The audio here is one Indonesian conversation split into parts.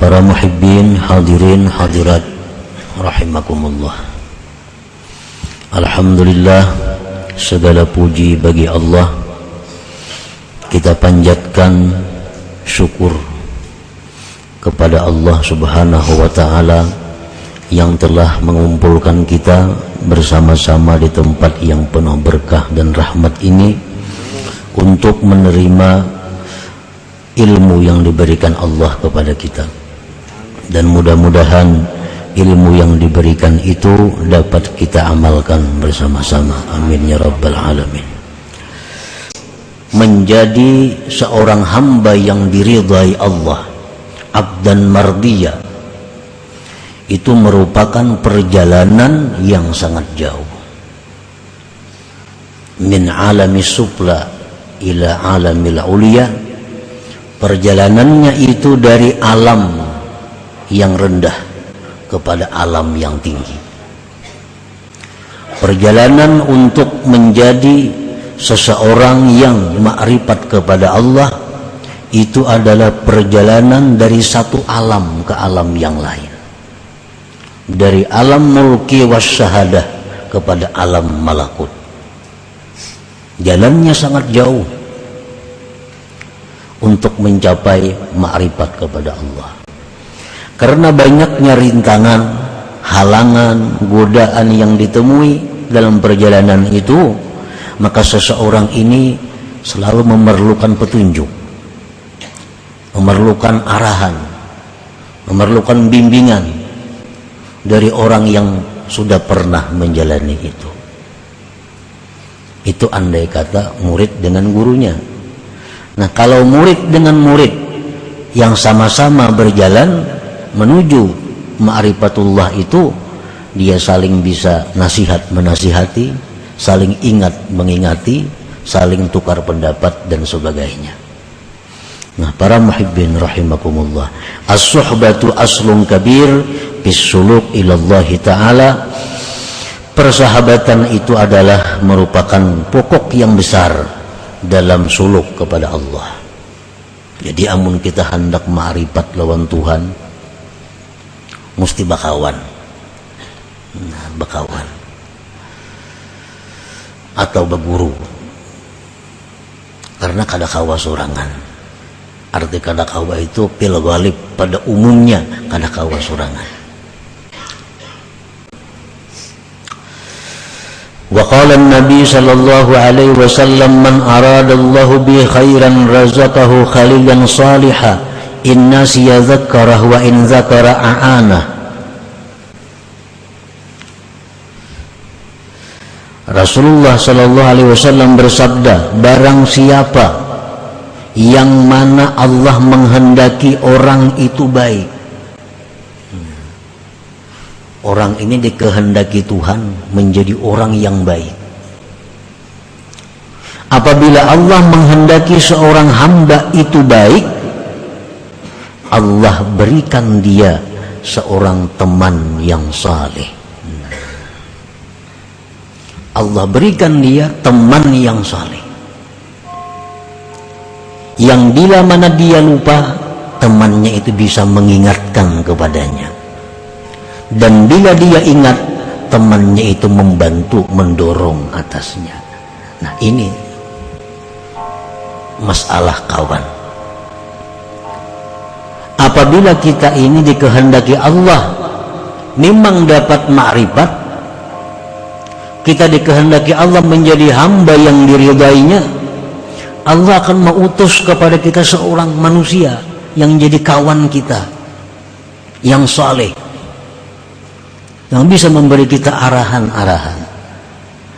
Para muhibbin, hadirin, hadirat rahimakumullah. Alhamdulillah, segala puji bagi Allah. Kita panjatkan syukur kepada Allah Subhanahu wa ta'ala yang telah mengumpulkan kita bersama-sama di tempat yang penuh berkah dan rahmat ini untuk menerima ilmu yang diberikan Allah kepada kita. Dan mudah-mudahan ilmu yang diberikan itu dapat kita amalkan bersama-sama. Amin ya rabbal alamin. Menjadi seorang hamba yang diridhai Allah, abdan mardiyah, itu merupakan perjalanan yang sangat jauh. Min alami sufla ila alamil ulia. Perjalanannya itu dari alam yang rendah kepada alam yang tinggi. Perjalanan untuk menjadi seseorang yang ma'rifat kepada Allah itu adalah perjalanan dari satu alam ke alam yang lain, dari alam mulki wasyahadah kepada alam malakut. Jalannya sangat jauh untuk mencapai ma'rifat kepada Allah. Karena banyaknya rintangan, halangan, godaan yang ditemui dalam perjalanan itu, maka seseorang ini selalu memerlukan petunjuk, memerlukan arahan, memerlukan bimbingan dari orang yang sudah pernah menjalani itu. Itu andai kata murid dengan gurunya. Nah, kalau murid dengan murid yang sama-sama berjalan menuju ma'rifatullah itu, dia saling bisa nasihat menasihati, saling ingat mengingati, saling tukar pendapat dan sebagainya. Nah, para muhibbin rahimakumullah, as-suhbatu aslun kabir bis suluk ilallahi ta'ala. Persahabatan itu adalah merupakan pokok yang besar dalam suluk kepada Allah. Jadi amun kita hendak ma'rifat lawan Tuhan, mesti bakawan. Nah, bakawan atau berguru. Karena kada kawa sorangan. Arti kada kawa itu pil ghalib, pada umumnya kada kawa sorangan. Wa qala an-nabi sallallahu alaihi wasallam, man aradallahu bi khairan razaqahu khalilan salihah, in nasiya dzakkarah wa in dzakara a'ana. Rasulullah sallallahu alaihi wasallam bersabda, barang siapa yang mana Allah menghendaki orang itu baik, orang ini dikehendaki Tuhan menjadi orang yang baik. Apabila Allah menghendaki seorang hamba itu baik, Allah berikan dia seorang teman yang saleh. Allah berikan dia teman yang saleh, yang bila mana dia lupa, temannya itu bisa mengingatkan kepadanya. Dan bila dia ingat, temannya itu membantu, mendorong atasnya. Nah, ini masalah kawan. Apabila kita ini dikehendaki Allah memang dapat ma'rifat, kita dikehendaki Allah menjadi hamba yang diridainya, Allah akan mengutus kepada kita seorang manusia yang jadi kawan kita, yang saleh, yang bisa memberi kita arahan-arahan.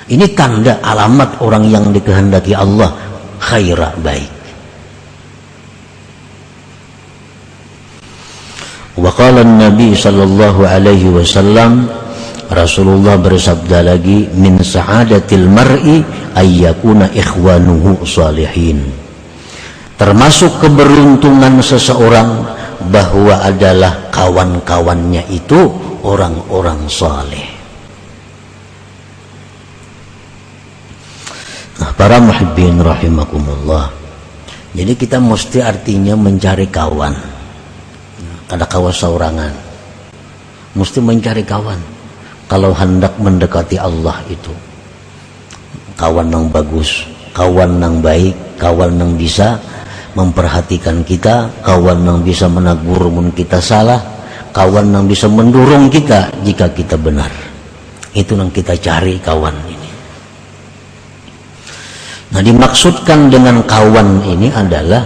Ini tanda alamat orang yang dikehendaki Allah khairah, baik. Wa qala an-nabi sallallahu alaihi wasallam, Rasulullah bersabda lagi, min sa'adatil mar'i ayyakuna ikhwanuhu salihin. Termasuk keberuntungan seseorang bahwa adalah kawan-kawannya itu orang-orang saleh. Nah, para muhibbin rahimakumullah, jadi kita mesti artinya mencari kawan. ada kawan saurangan. Mesti mencari kawan kalau hendak mendekati Allah itu. Kawan yang bagus, kawan yang baik, kawan yang bisa memperhatikan kita, kawan yang bisa menegur mun kita salah, kawan yang bisa mendorong kita jika kita benar. Itu yang kita cari kawan ini. Nah, dimaksudkan dengan kawan ini adalah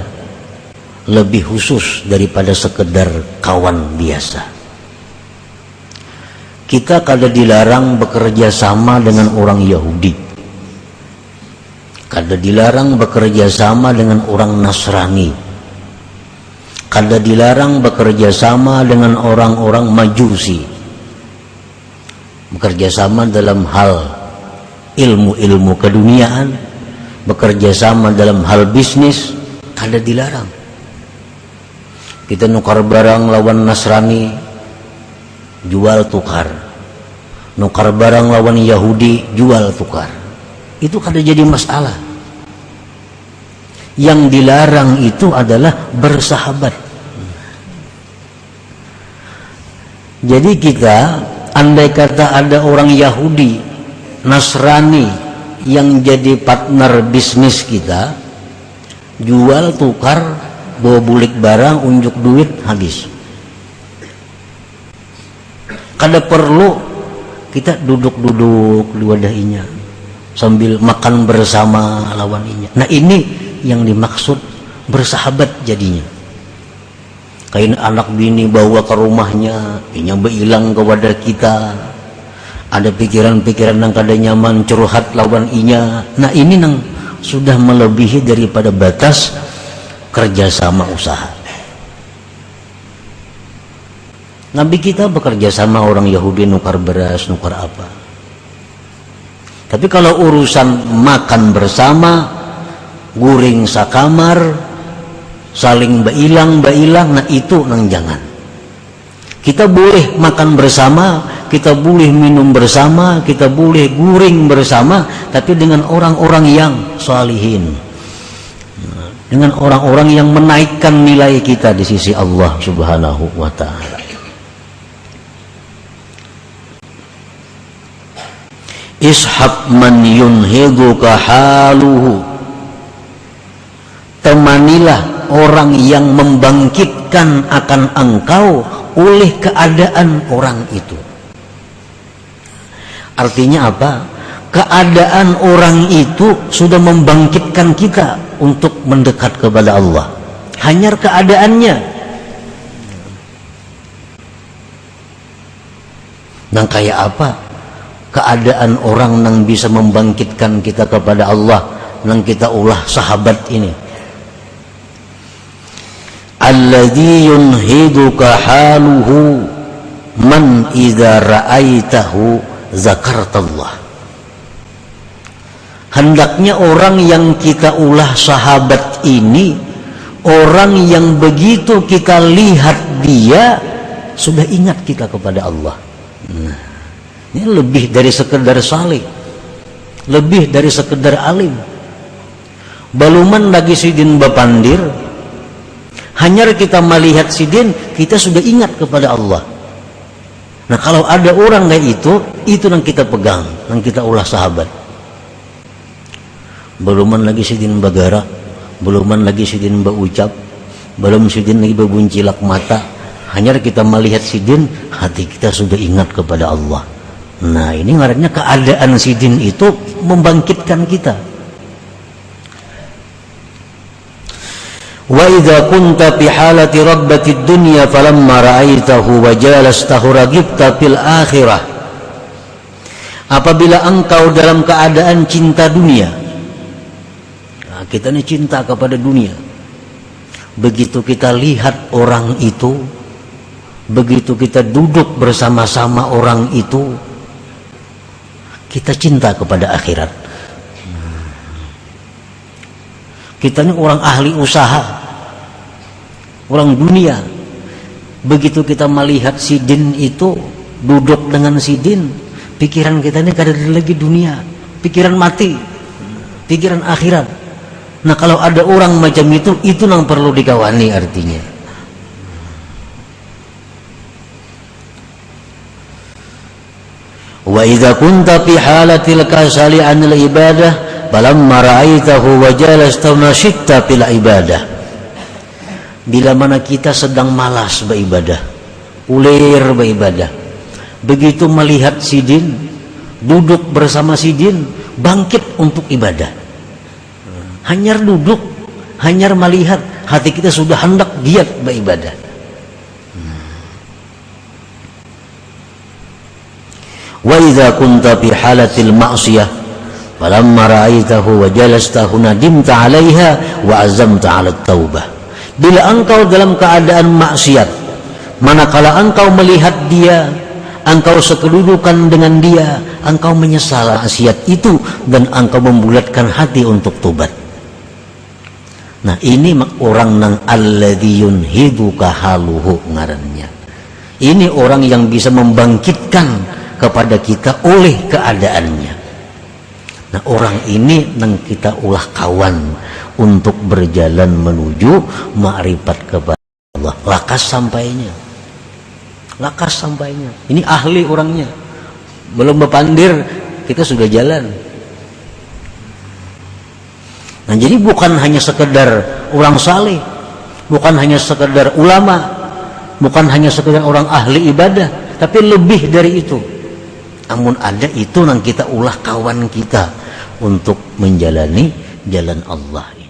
lebih khusus daripada sekedar kawan biasa. Kita kada dilarang bekerja sama dengan orang Yahudi, kada dilarang bekerja sama dengan orang Nasrani, kada dilarang bekerja sama dengan orang-orang Majusi. Bekerja sama dalam hal ilmu-ilmu keduniaan, bekerja sama dalam hal bisnis, kada dilarang. Kita nukar barang lawan Nasrani, jual tukar. Nukar barang lawan Yahudi, jual tukar. Itu kada jadi masalah. Yang dilarang itu adalah bersahabat. Jadi kita, andai kata ada orang Yahudi, Nasrani yang jadi partner bisnis kita, jual tukar, bawa bulik barang, unjuk duit, habis. Kada perlu kita duduk-duduk di wadahinya sambil makan bersama lawan inya. Nah, ini yang dimaksud bersahabat jadinya. Kain anak bini bawa ke rumahnya, inya beilang kepada kita. Ada pikiran-pikiran yang kada nyaman, curhat lawan inya. Nah, ini yang sudah melebihi daripada batas kerjasama usaha. Nabi kita bekerja sama orang Yahudi, nukar beras, nukar apa. Tapi kalau urusan makan bersama, guring sakamar, saling bailang, nah itu nang jangan. Kita boleh makan bersama, kita boleh minum bersama, kita boleh guring bersama, tapi dengan orang-orang yang salihin, dengan orang-orang yang menaikkan nilai kita di sisi Allah Subhanahu wa ta'ala. Ishab man yunhiduka haluhu, temanilah orang yang membangkitkan akan engkau oleh keadaan orang itu. Artinya apa? Keadaan orang itu sudah membangkitkan kita untuk mendekat kepada Allah. Hanya keadaannya. Nang kayak apa? Keadaan orang yang bisa membangkitkan kita kepada Allah, yang kita ulah sahabat ini. Alladzi yunhiduka haluhu man idza ra'aitahu zakartallah. Hendaknya orang yang kita ulah sahabat ini, orang yang begitu kita lihat dia sudah ingat kita kepada Allah. Nah, ini lebih dari sekedar salih, lebih dari sekedar alim. Baluman lagi sidin bapandir, hanya kita melihat sidin, kita sudah ingat kepada Allah. Nah, kalau ada orang kayak itu yang kita pegang, yang kita ulah sahabat. Baluman lagi sidin bagara, baluman lagi sidin baucap, belum sidin lagi bebuncilak mata, hanya kita melihat sidin, hati kita sudah ingat kepada Allah. Nah, ini ngarannya keadaan sidin itu membangkitkan kita. Wa idza kunta fi halati rabbatid dunya falamma ra'aitahu wa jalastahu ragibta fil akhirah. Apabila engkau dalam keadaan cinta dunia. Nah, kita ini cinta kepada dunia. Begitu kita lihat orang itu, begitu kita duduk bersama-sama orang itu, kita cinta kepada akhirat. Kita ini orang ahli usaha, orang dunia. Begitu kita melihat sidin itu, duduk dengan sidin, pikiran kita ini kada lagi dunia, pikiran mati, pikiran akhirat. Nah, kalau ada orang macam itu yang perlu dikawani artinya. Wa idza kunta fi halatil kasali 'anil ibadah falamma ra'aitahu wa jalasta nashitta fil ibadah. Bila mana kita sedang malas beribadah, ulir beribadah, begitu melihat si jin, duduk bersama si jin, bangkit untuk ibadah. Hanyar duduk, hanyar melihat, hati kita sudah hendak giat beribadah. Wa idza kunta fi halatil ma'siyah falamma ra'aitahu wa jalastahu nadimta 'alaiha wa azamta 'ala taubah. Bila engkau dalam keadaan maksiat, manakala engkau melihat dia, engkau sekedudukan dengan dia, engkau menyesal maksiat itu dan engkau membulatkan hati untuk tobat. Nah, ini orang nang alladzi yunhiduka haluhu ngarannya. Ini orang yang bisa membangkitkan kepada kita oleh keadaannya. Nah, orang ini nang kita ulah kawan untuk berjalan menuju ma'rifat kepada Allah. Lakas sampainya. Ini ahli orangnya. Belum berpandir, kita sudah jalan. Nah, jadi bukan hanya sekedar orang saleh, bukan hanya sekedar ulama, bukan hanya sekedar orang ahli ibadah, tapi lebih dari itu. Namun ada itu yang kita ulah kawan kita untuk menjalani jalan Allah.